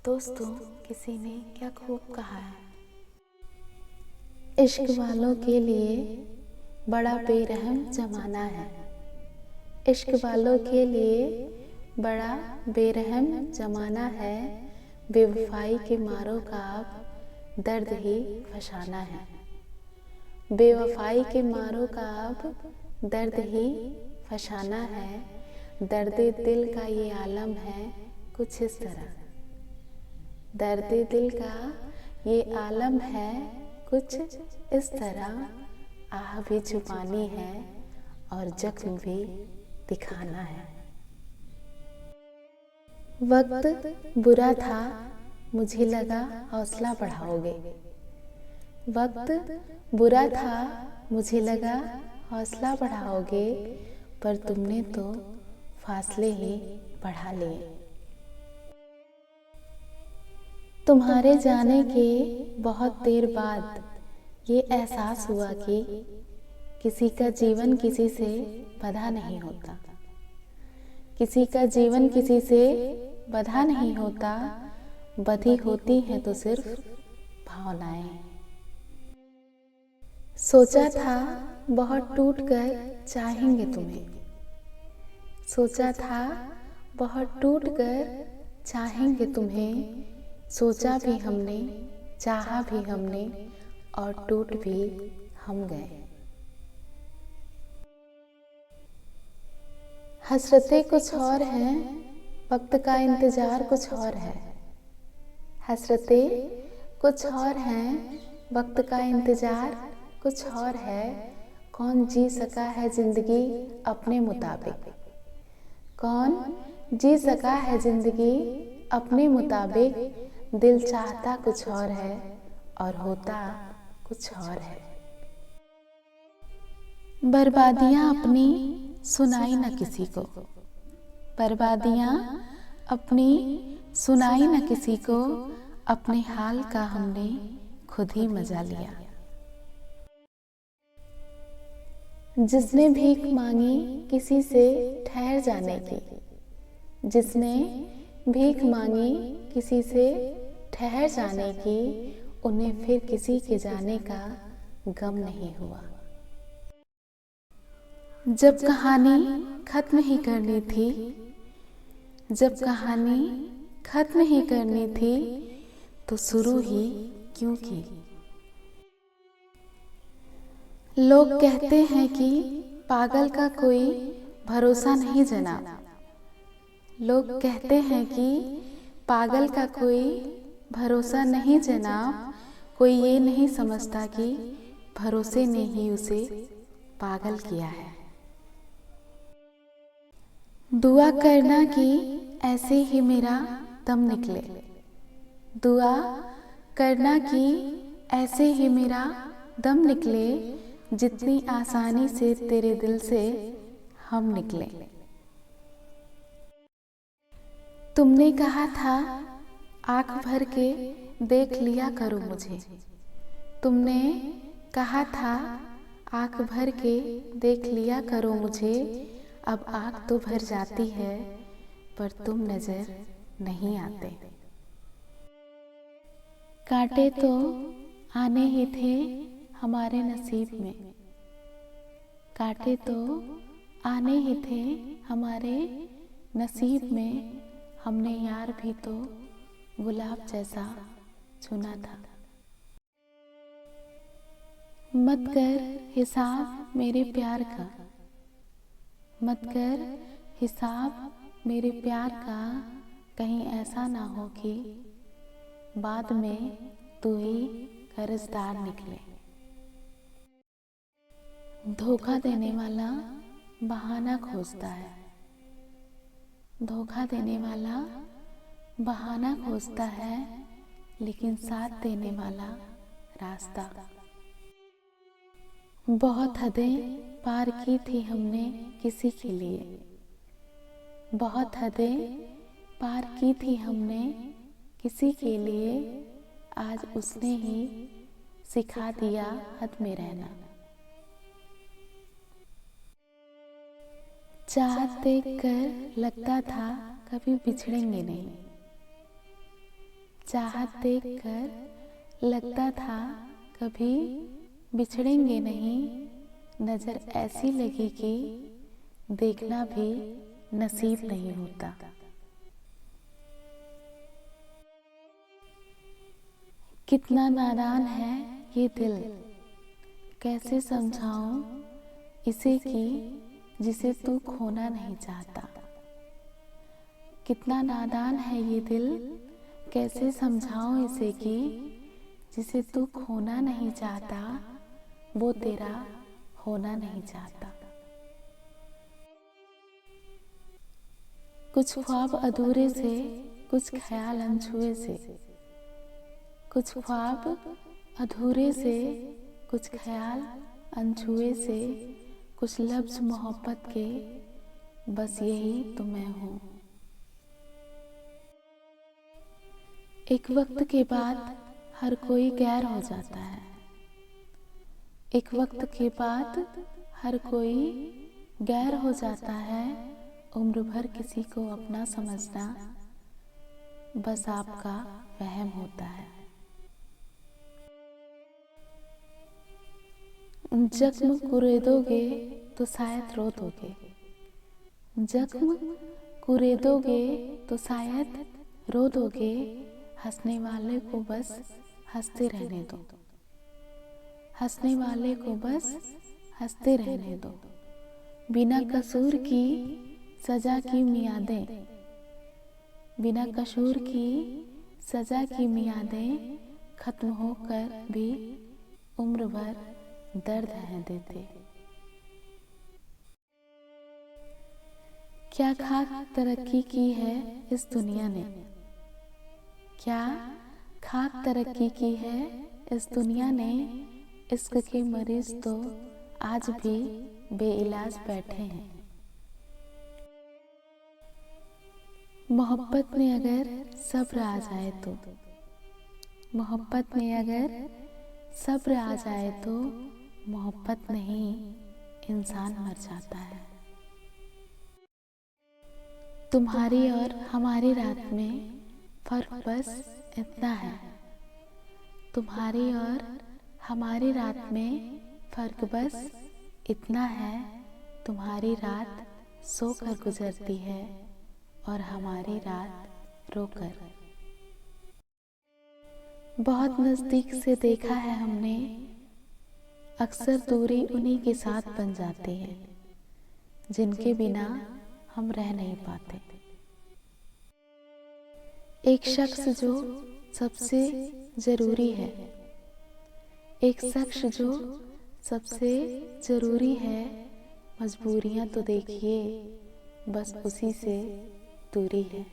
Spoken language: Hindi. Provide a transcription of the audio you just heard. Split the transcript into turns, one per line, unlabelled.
दोस्तों, किसी ने क्या खूब कहा है, इश्क वालों के लिए बड़ा बेरहम जमाना है। इश्क वालों के लिए बड़ा बेरहम जमाना है। बेवफाई के मारों का अब दर्द ही फसाना है। बेवफाई के मारों का अब दर्द ही फसाना है। दर्द दिल का ये आलम है कुछ इस तरह। दर्द दिल का ये आलम है कुछ इस तरह। आह भी छुपानी है और जख्म भी दिखाना है। वक्त बुरा था, मुझे लगा हौसला बढ़ाओगे। वक्त बुरा था, मुझे लगा हौसला बढ़ाओगे, पर तुमने तो फासले ही बढ़ा लिए। तुम्हारे जाने के बहुत देर बाद ये एहसास हुआ कि किसी का जीवन किसी से बंधा नहीं होता। किसी का जीवन किसी से बंधा नहीं होता। बंधी होती हैं तो सिर्फ भावनाएं। सोचा था बहुत टूट कर चाहेंगे तुम्हें। सोचा था बहुत टूट कर चाहेंगे तुम्हें। सोचा भी हमने, चाहा भी हमने, और टूट भी हम गए। हसरतें कुछ और हैं, वक्त का इंतजार कुछ और है। हसरतें कुछ और हैं, वक्त का इंतजार कुछ और है। कौन जी सका है जिंदगी अपने मुताबिक। कौन जी सका है जिंदगी अपने मुताबिक। दिल चाहता कुछ और है और होता कुछ और है। बर्बादियां अपनी सुनाई न किसी को। बर्बादियां अपनी सुनाई न किसी को। अपने हाल का हमने खुद ही मजा लिया। जिसने भीख मांगी किसी से ठहर जाने की। जिसने भीख मांगी किसी से ठहर जाने की, उन्हें फिर किसी के जाने का गम नहीं हुआ। जब कहानी खत्म ही करनी थी, जब कहानी खत्म ही करनी थी, तो शुरू ही क्यों की। लोग कहते हैं कि पागल का कोई भरोसा नहीं जनाब। लोग कहते हैं कि पागल का कोई भरोसा नहीं जनाब। कोई ये नहीं समझता कि भरोसे ने ही उसे पागल किया है। दुआ करना कि ऐसे ही मेरा दम निकले। दुआ करना कि ऐसे ही मेरा दम निकले। जितनी आसानी से तेरे दिल से हम निकले। तुमने कहा था आँख भर के देख लिया करो मुझे। तुमने कहा था आँख भर के देख लिया करो मुझे। अब आँख तो भर जाती है पर तुम नजर नहीं आते। कांटे तो आने ही थे हमारे नसीब में। कांटे तो आने ही थे हमारे नसीब में। हमने यार भी तो गुलाब जैसा चुना था। मत कर हिसाब मेरे प्यार का। मत कर हिसाब मेरे प्यार का। कहीं ऐसा ना हो कि बाद में तू ही कर्जदार निकले। धोखा देने वाला बहाना खोजता है। धोखा देने वाला बहाना खोजता है, लेकिन साथ देने वाला रास्ता। बहुत हदें पार की थी हमने किसी के लिए। बहुत हदें पार की थी हमने किसी के लिए। आज उसने ही सिखा दिया हद में रहना। चाहत देख कर लगता था कभी बिछड़ेंगे नहीं। चाहत देखकर लगता था कभी बिछड़ेंगे नहीं, नजर ऐसी लगी कि देखना भी नसीब नहीं होता। कितना नादान है ये दिल, कैसे समझाऊं इसे कि जिसे तू खोना नहीं चाहता। कितना नादान है ये दिल, कैसे समझाऊं इसे कि जिसे तू खोना नहीं चाहता, वो तेरा होना नहीं चाहता। कुछ ख्वाब अधूरे से, कुछ ख्याल अनछुए से, कुछ ख्वाब अधूरे से, कुछ ख्याल अनछुए से, कुछ लफ्ज मोहब्बत के, बस यही तो मैं हूँ। एक वक्त के बाद हर कोई गैर हो जाता है। एक वक्त के बाद हर कोई गैर हो जाता है। उम्र भर किसी को अपना समझना बस आपका वहम होता है। जख्म कुरेदोगे तो शायद रो दोगे, जख्म कुरेदोगे तो शायद रो दोगे। हंसने वाले को बस हंसते रहने दो, हंसने वाले को बस हंसते रहने दो। बिना कसूर की सजा की मियादें, बिना कसूर की सजा की मियादें खत्म होकर भी उम्र भर दर्द है देते। क्या खाक तरक्की की है इस दुनिया ने, क्या खाक तरक्की की है इस दुनिया ने। इश्क के मरीज तो आज भी बेइलाज बैठे हैं। मोहब्बत में अगर सब्र आ जाए तो, मोहब्बत में अगर सब्र आ जाए तो मोहब्बत नहीं इंसान मर जाता है। तुम्हारी और हमारी रात में फर्क बस इतना है, तुम्हारी और हमारी रात में फर्क बस इतना है। तुम्हारी रात सोकर गुजरती है और हमारी रात रोकर। बहुत नजदीक से देखा है हमने, अक्सर दूरी उन्हीं के साथ बन जाती है जिनके बिना हम रह नहीं पाते। एक शख्स जो सबसे जरूरी है, एक शख्स जो सबसे जरूरी है। मजबूरियां तो देखिए बस उसी से दूरी है।